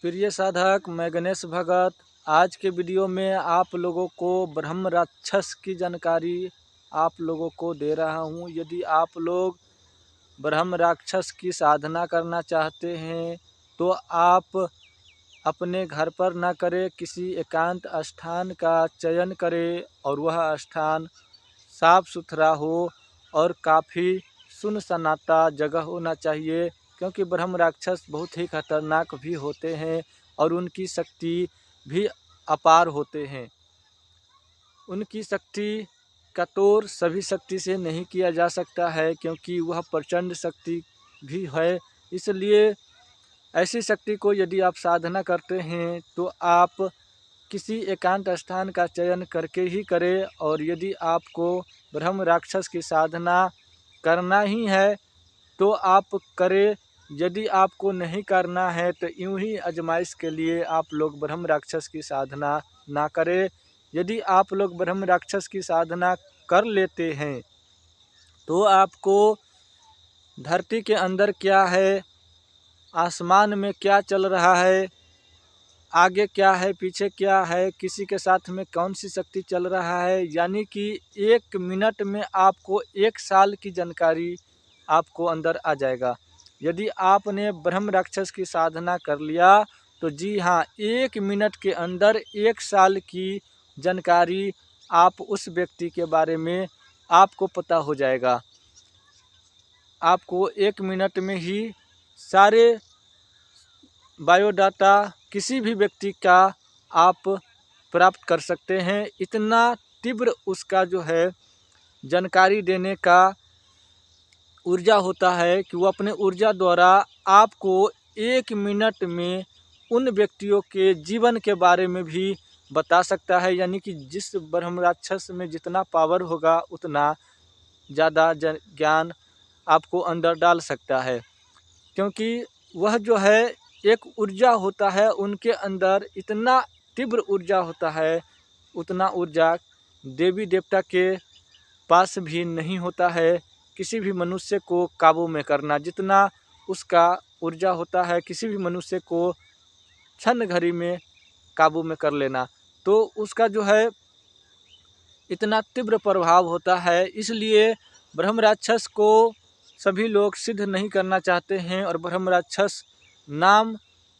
प्रिय साधक, मैं गणेश भगत आज के वीडियो में आप लोगों को ब्रह्म राक्षस की जानकारी आप लोगों को दे रहा हूँ। यदि आप लोग ब्रह्म राक्षस की साधना करना चाहते हैं तो आप अपने घर पर ना करें, किसी एकांत स्थान का चयन करें और वह स्थान साफ सुथरा हो और काफ़ी सुनसनाटा जगह होना चाहिए, क्योंकि ब्रह्म राक्षस बहुत ही खतरनाक भी होते हैं और उनकी शक्ति भी अपार होते हैं। उनकी शक्ति का तोड़ सभी शक्ति से नहीं किया जा सकता है, क्योंकि वह प्रचंड शक्ति भी है। इसलिए ऐसी शक्ति को यदि आप साधना करते हैं तो आप किसी एकांत स्थान का चयन करके ही करें। और यदि आपको ब्रह्म राक्षस की साधना करना ही है तो आप करें। यदि आपको नहीं करना है तो यूं ही आजमाइश के लिए आप लोग ब्रह्म राक्षस की साधना ना करें। यदि आप लोग ब्रह्म राक्षस की साधना कर लेते हैं तो आपको धरती के अंदर क्या है, आसमान में क्या चल रहा है, आगे क्या है, पीछे क्या है, किसी के साथ में कौन सी शक्ति चल रहा है, यानी कि 1 मिनट में आपको 1 साल की जानकारी आपको अंदर आ जाएगा। यदि आपने ब्रह्म राक्षस की साधना कर लिया तो जी हाँ, 1 मिनट के अंदर 1 साल की जानकारी आप उस व्यक्ति के बारे में आपको पता हो जाएगा। आपको 1 मिनट में ही सारे बायोडाटा किसी भी व्यक्ति का आप प्राप्त कर सकते हैं। इतना तीव्र उसका जो है जानकारी देने का ऊर्जा होता है कि वो अपने ऊर्जा द्वारा आपको 1 मिनट में उन व्यक्तियों के जीवन के बारे में भी बता सकता है। यानी कि जिस ब्रह्म राक्षस में जितना पावर होगा उतना ज़्यादा ज्ञान आपको अंदर डाल सकता है, क्योंकि वह जो है एक ऊर्जा होता है, उनके अंदर इतना तीव्र ऊर्जा होता है, उतना ऊर्जा देवी देवता के पास भी नहीं होता है। किसी भी मनुष्य को काबू में करना जितना उसका ऊर्जा होता है, किसी भी मनुष्य को क्षण घड़ी में काबू में कर लेना, तो उसका जो है इतना तीव्र प्रभाव होता है। इसलिए ब्रह्म राक्षस को सभी लोग सिद्ध नहीं करना चाहते हैं और ब्रह्म राक्षस नाम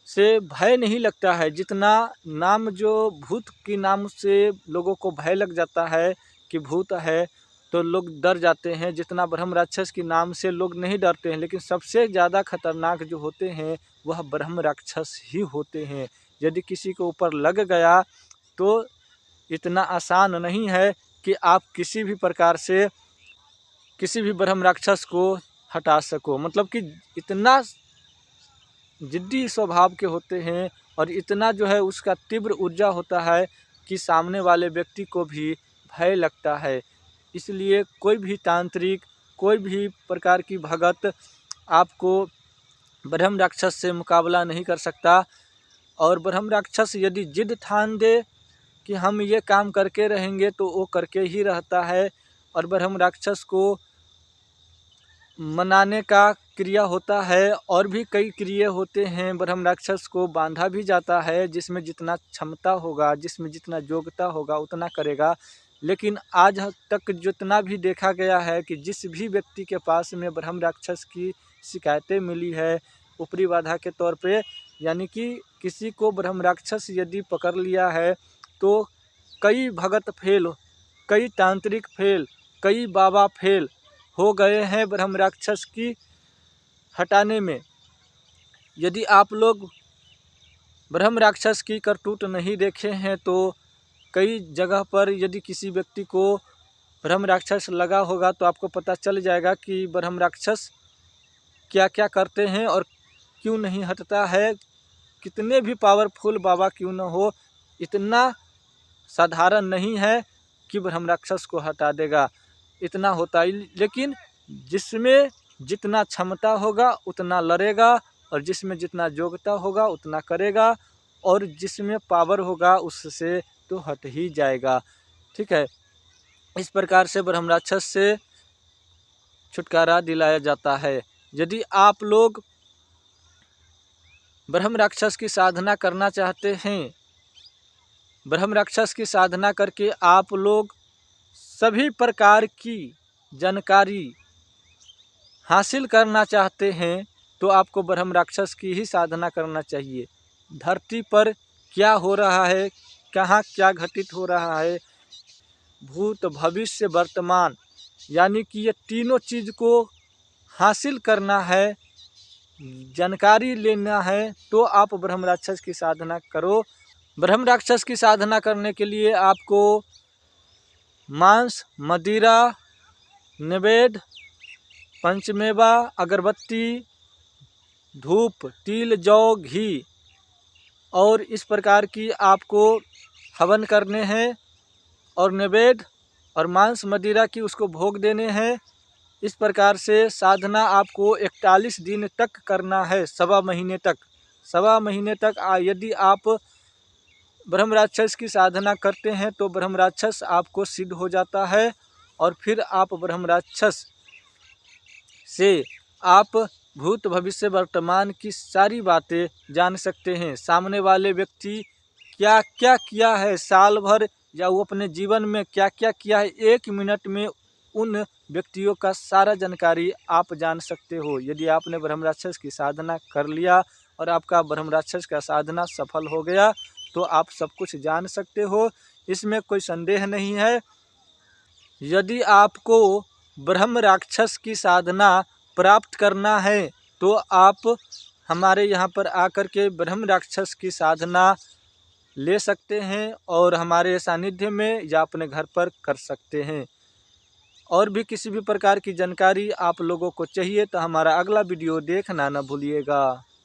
से भय नहीं लगता है। जितना नाम जो भूत की नाम से लोगों को भय लग जाता है कि भूत है तो लोग डर जाते हैं, जितना ब्रह्म राक्षस के नाम से लोग नहीं डरते हैं। लेकिन सबसे ज़्यादा खतरनाक जो होते हैं वह ब्रह्म राक्षस ही होते हैं। यदि किसी के ऊपर लग गया तो इतना आसान नहीं है कि आप किसी भी प्रकार से किसी भी ब्रह्म राक्षस को हटा सको। मतलब कि इतना जिद्दी स्वभाव के होते हैं और इतना जो है उसका तीव्र ऊर्जा होता है कि सामने वाले व्यक्ति को भी भय लगता है। इसलिए कोई भी तांत्रिक, कोई भी प्रकार की भगत आपको ब्रह्म राक्षस से मुकाबला नहीं कर सकता। और ब्रह्म राक्षस यदि जिद ठान दे कि हम ये काम करके रहेंगे तो वो करके ही रहता है। और ब्रह्म राक्षस को मनाने का क्रिया होता है और भी कई क्रिया होते हैं। ब्रह्म राक्षस को बांधा भी जाता है, जिसमें जितना क्षमता होगा, जिसमें जितना योग्यता होगा उतना करेगा। लेकिन आज तक जितना भी देखा गया है कि जिस भी व्यक्ति के पास में ब्रह्म राक्षस की शिकायतें मिली है ऊपरी बाधा के तौर पे, यानी कि किसी को ब्रह्म राक्षस यदि पकड़ लिया है तो कई भगत फेल, कई तांत्रिक फेल, कई बाबा फेल हो गए हैं ब्रह्म राक्षस की हटाने में। यदि आप लोग ब्रह्म राक्षस की करतूत नहीं देखे हैं तो कई जगह पर यदि किसी व्यक्ति को ब्रह्म राक्षस लगा होगा तो आपको पता चल जाएगा कि ब्रह्म राक्षस क्या क्या करते हैं और क्यों नहीं हटता है। कितने भी पावरफुल बाबा क्यों न हो, इतना साधारण नहीं है कि ब्रह्म राक्षस को हटा देगा। इतना होता ही, लेकिन जिसमें जितना क्षमता होगा उतना लड़ेगा और जिसमें जितना योग्यता होगा उतना करेगा और जिसमें पावर होगा उससे तो हट ही जाएगा। ठीक है, इस प्रकार से ब्रह्म राक्षस से छुटकारा दिलाया जाता है। यदि आप लोग ब्रह्म राक्षस की साधना करना चाहते हैं, ब्रह्म राक्षस की साधना करके आप लोग सभी प्रकार की जानकारी हासिल करना चाहते हैं, तो आपको ब्रह्म राक्षस की ही साधना करना चाहिए। धरती पर क्या हो रहा है, कहाँ क्या घटित हो रहा है, भूत भविष्य वर्तमान, यानी कि ये तीनों चीज़ को हासिल करना है, जानकारी लेना है, तो आप ब्रह्म राक्षस की साधना करो। ब्रह्म राक्षस की साधना करने के लिए आपको मांस, मदिरा, नैवेद्य, पंचमेवा, अगरबत्ती, धूप, तिल, जौ, घी और इस प्रकार की आपको हवन करने हैं और नैवेद्य और मांस मदिरा की उसको भोग देने हैं। इस प्रकार से साधना आपको 41 दिन तक करना है, सवा महीने तक। सवा महीने तक यदि आप ब्रह्म राक्षस की साधना करते हैं तो ब्रह्म राक्षस आपको सिद्ध हो जाता है और फिर आप ब्रह्म राक्षस से आप भूत भविष्य वर्तमान की सारी बातें जान सकते हैं। सामने वाले व्यक्ति क्या क्या किया है साल भर, या वो अपने जीवन में क्या क्या किया है, 1 मिनट में उन व्यक्तियों का सारा जानकारी आप जान सकते हो। यदि आपने ब्रह्म राक्षस की साधना कर लिया और आपका ब्रह्म राक्षस का साधना सफल हो गया तो आप सब कुछ जान सकते हो, इसमें कोई संदेह नहीं है। यदि आपको ब्रह्म राक्षस की साधना प्राप्त करना है तो आप हमारे यहाँ पर आकर के ब्रह्म राक्षस की साधना ले सकते हैं और हमारे सानिध्य में या अपने घर पर कर सकते हैं। और भी किसी भी प्रकार की जानकारी आप लोगों को चाहिए तो हमारा अगला वीडियो देखना न भूलिएगा।